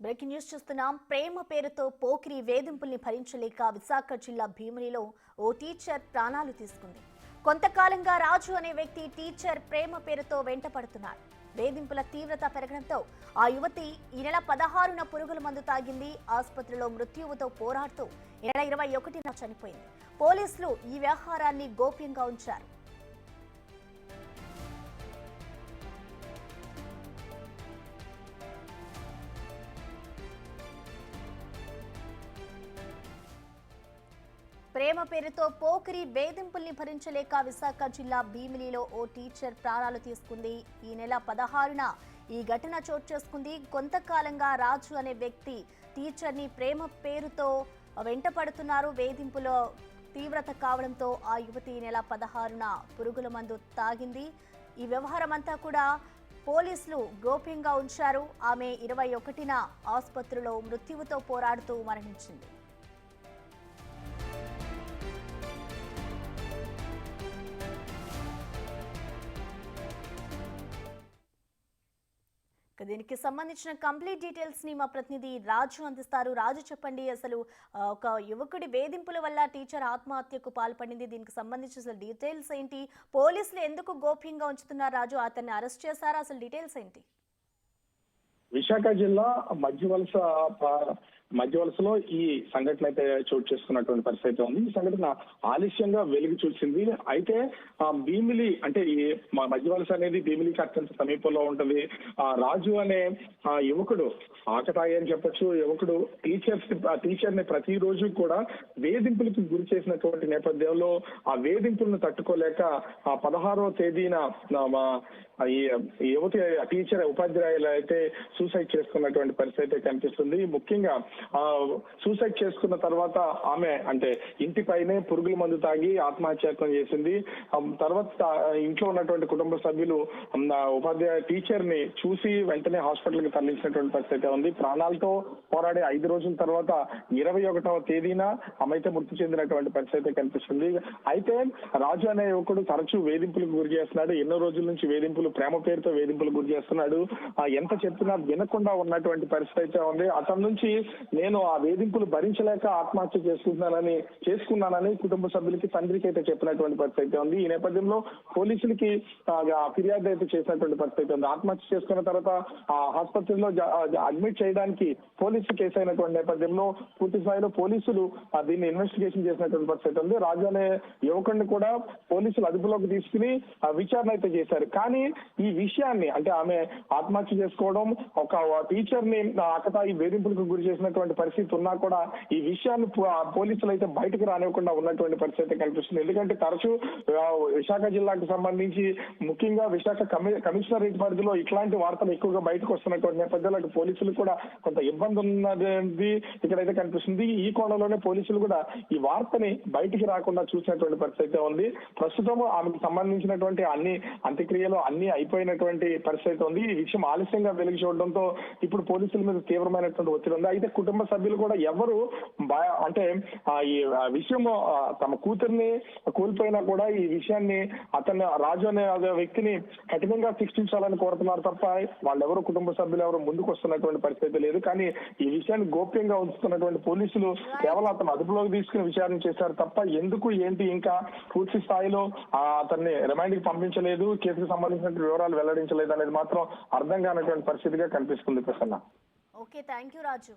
Breaking news చూస్తున్నాం. ప్రేమ పేరుతో పోకిరి వేధింపుల్ని భరించలేక విశాఖ జిల్లా భీమిలిలో ఓ టీచర్ ప్రాణాలు తీసుకుంది. కొంతకాలంగా రాజు అనే వ్యక్తి టీచర్ ప్రేమ పేరుతో వెంటపడుతున్నాడు. వేధింపుల తీవ్రత పెరగడంతో ఆ యువతి ఈ నెల 16న పురుగుల మందు తాగింది. ఆసుపత్రిలో మృత్యువుతో పోరాడుతూ ఈ నెల 21న చనిపోయింది. పోలీసులు ఈ వ్యవహారాన్ని గోప్యంగా ఉంచారు. ప్రేమ పేరుతో పోకిరి వేధింపుల్ని భరించలేక విశాఖ జిల్లా భీమిలిలో ఓ టీచర్ ప్రాణాలు తీసుకుంది. ఈ నెల 16న ఈ ఘటన చోటు చేసుకుంది. కొంతకాలంగా రాజు అనే వ్యక్తి టీచర్ని ప్రేమ పేరుతో వెంటపడుతున్నారు. వేధింపుల తీవ్రత కావడంతో ఆ యువతి ఈ నెల 16న పురుగుల మందు తాగింది. ఈ వ్యవహారం అంతా కూడా పోలీసులు గోప్యంగా ఉంచారు. ఆమె 21న ఆసుపత్రిలో మృత్యువుతో పోరాడుతూ మరణించింది. దీనికి సంబంధించిన కంప్లీట్ డీటెయిల్స్ ని మా ప్రతినిధి రాజు అందిస్తారు. రాజు, చెప్పండి, అసలు ఒక యువకుడి వేధింపుల వల్ల టీచర్ ఆత్మహత్యకు పాల్పడింది. దీనికి సంబంధించిన అసలు డీటెయిల్స్ ఏంటి? పోలీసులు ఎందుకు గోప్యంగా ఉంచుతున్నారు? రాజు, అతన్ని అరెస్ట్ చేశారా? అసలు డీటెయిల్స్ ఏంటి? విశాఖ జిల్లా మధ్యవలసలో ఈ సంఘటన అయితే చోటు చేసుకున్నటువంటి పరిస్థితి ఉంది. ఈ సంఘటన ఆలస్యంగా వెలుగు చూసింది. అయితే భీమిలి అంటే ఈ మధ్యవలస అనేది భీమిలికి అత్యంత సమీపంలో ఉంటుంది. రాజు అనే యువకుడు ఆకతాయి అని చెప్పొచ్చు. యువకుడు టీచర్ ని ప్రతిరోజు కూడా వేధింపులకు గురి చేసినటువంటి నేపథ్యంలో ఆ వేధింపులను తట్టుకోలేక 16వ తేదీన ఈ యువతి టీచర్ ఉపాధ్యాయులు అయితే సూసైడ్ చేసుకున్నటువంటి పరిస్థితి కనిపిస్తుంది. ముఖ్యంగా సూసైడ్ చేసుకున్న తర్వాత ఆమె అంటే ఇంటిపైనే పురుగుల మందు తాగి ఆత్మహత్యాయత్నం చేసింది. తర్వాత ఇంట్లో ఉన్నటువంటి కుటుంబ సభ్యులు ఉపాధ్యాయ టీచర్ ని చూసి వెంటనే హాస్పిటల్ కి తరలించినటువంటి పరిస్థితి ఉంది. ప్రాణాలతో పోరాడే 5 రోజుల తర్వాత 21వ తేదీన ఆమె అయితే మృతి చెందినటువంటి పరిస్థితి కనిపిస్తుంది. అయితే రాజు అనే యువకుడు తరచూ వేధింపులకు గురి చేస్తున్నాడు. ఎన్నో రోజుల నుంచి ప్రేమ పేరుతో వేధింపులకు గురి చేస్తున్నాడు. ఎంత చెప్పినా వినకుండా ఉన్నటువంటి పరిస్థితి ఉంది. అతని నుంచి నేను ఆ వేధింపులు భరించలేక ఆత్మహత్య చేసుకున్నానని కుటుంబ సభ్యులకి తండ్రికి అయితే చెప్పినటువంటి పరిస్థితి ఉంది. ఈ నేపథ్యంలో పోలీసులకి ఫిర్యాదు అయితే చేసినటువంటి పరిస్థితి ఉంది. ఆత్మహత్య చేసుకున్న తర్వాత ఆ ఆసుపత్రిలో అడ్మిట్ చేయడానికి పోలీసు కేసు అయినటువంటి నేపథ్యంలో పూర్తి స్థాయిలో పోలీసులు దీన్ని ఇన్వెస్టిగేషన్ చేసినటువంటి పరిస్థితి ఉంది. రాజు అనే యువకుడిని కూడా పోలీసులు అదుపులోకి తీసుకుని విచారణ అయితే చేశారు. కానీ ఈ విషయాన్ని అంటే ఆమె ఆత్మహత్య చేసుకోవడం, ఒక టీచర్ ని ఆకతాయి వేధింపులకు గురి చేసినటువంటి పరిస్థితి ఉన్నా కూడా ఈ విషయాన్ని పోలీసులు అయితే బయటకు రానివ్వకుండా ఉన్నటువంటి పరిస్థితి కనిపిస్తుంది. ఎందుకంటే తరచూ విశాఖ జిల్లాకు సంబంధించి ముఖ్యంగా విశాఖ కమిషనరేట్ పరిధిలో ఇట్లాంటి వార్తలు ఎక్కువగా బయటకు వస్తున్నటువంటి నేపథ్యంలో పోలీసులు కూడా కొంత ఇబ్బంది ఉన్నది ఇక్కడైతే కనిపిస్తుంది. ఈ కోణంలోనే పోలీసులు కూడా ఈ వార్తని బయటికి రాకుండా చూసినటువంటి పరిస్థితి ఉంది. ప్రస్తుతం ఆమెకు సంబంధించినటువంటి అన్ని అంత్యక్రియలు అన్ని అయిపోయినటువంటి పరిస్థితి ఉంది. ఈ విషయం ఆలస్యంగా వెలుగు చూడడంతో ఇప్పుడు పోలీసుల మీద తీవ్రమైనటువంటి ఒత్తిడి ఉంది. అయితే కుటుంబ సభ్యులు కూడా ఎవరు అంటే ఈ విషయం తమ కూతుర్ని కోల్పోయినా కూడా ఈ విషయాన్ని రాజు అనే వ్యక్తిని కఠినంగా శిక్షించాలని కోరుతున్నారు తప్ప వాళ్ళెవరు కుటుంబ సభ్యులు ఎవరు ముందుకు వస్తున్నటువంటి పరిస్థితి లేదు. కానీ ఈ విషయాన్ని గోప్యంగా ఉంచుతున్నటువంటి పోలీసులు కేవలం అతను అదుపులోకి తీసుకుని విచారణ చేశారు తప్ప ఎందుకు ఏంటి ఇంకా పూర్తి స్థాయిలో అతన్ని రిమాండ్ కి పంపించలేదు, కేసుకు సంబంధించిన వివరాలు వెల్లడించలేదు అనేది మాత్రం అర్థం కానటువంటి పరిస్థితిగా కనిపిస్తుంది. Prasanna. Okay, thank you Raju.